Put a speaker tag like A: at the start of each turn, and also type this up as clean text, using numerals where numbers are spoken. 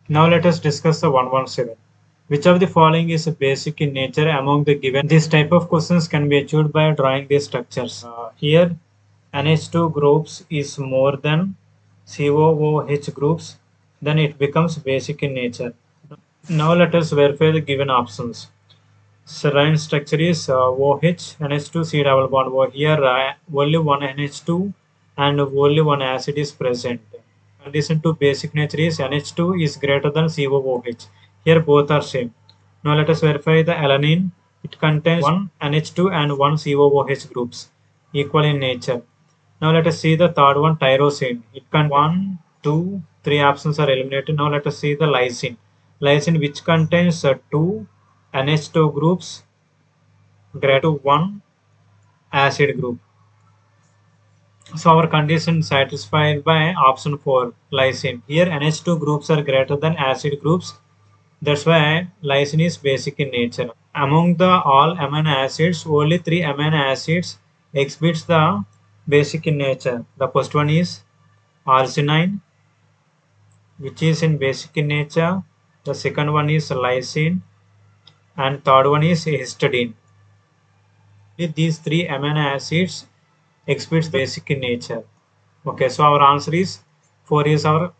A: Now let us discuss the 117. Which of the following is basic in nature among the given? This type of questions can be achieved by drawing these structures. Here NH2 groups is more than COOH groups, then it becomes basic in nature. Now let us verify the given options. Serine structure is OH, NH2, C double bond. Here only one NH2 and only one acid is present. Condition to basic nature is NH2 is greater than COOH. Here both are same. Now let us verify the alanine. It contains one NH2 and one COOH groups, equal in nature. Now let us see the third one, tyrosine. It contains one, two, three options are eliminated. Now let us see the lysine. Lysine which contains two NH2 groups greater to one acid group. So our condition satisfied by option 4, lysine. Here NH2 groups are greater than acid groups. That's why lysine is basic in nature. Among the all amino acids, only 3 amino acids exhibits the basic in nature. The first one is arginine, which is in basic in nature. The second one is lysine, and third one is histidine. With these 3 amino acids exhibits the basic in nature. Okay, so our answer is 4 is our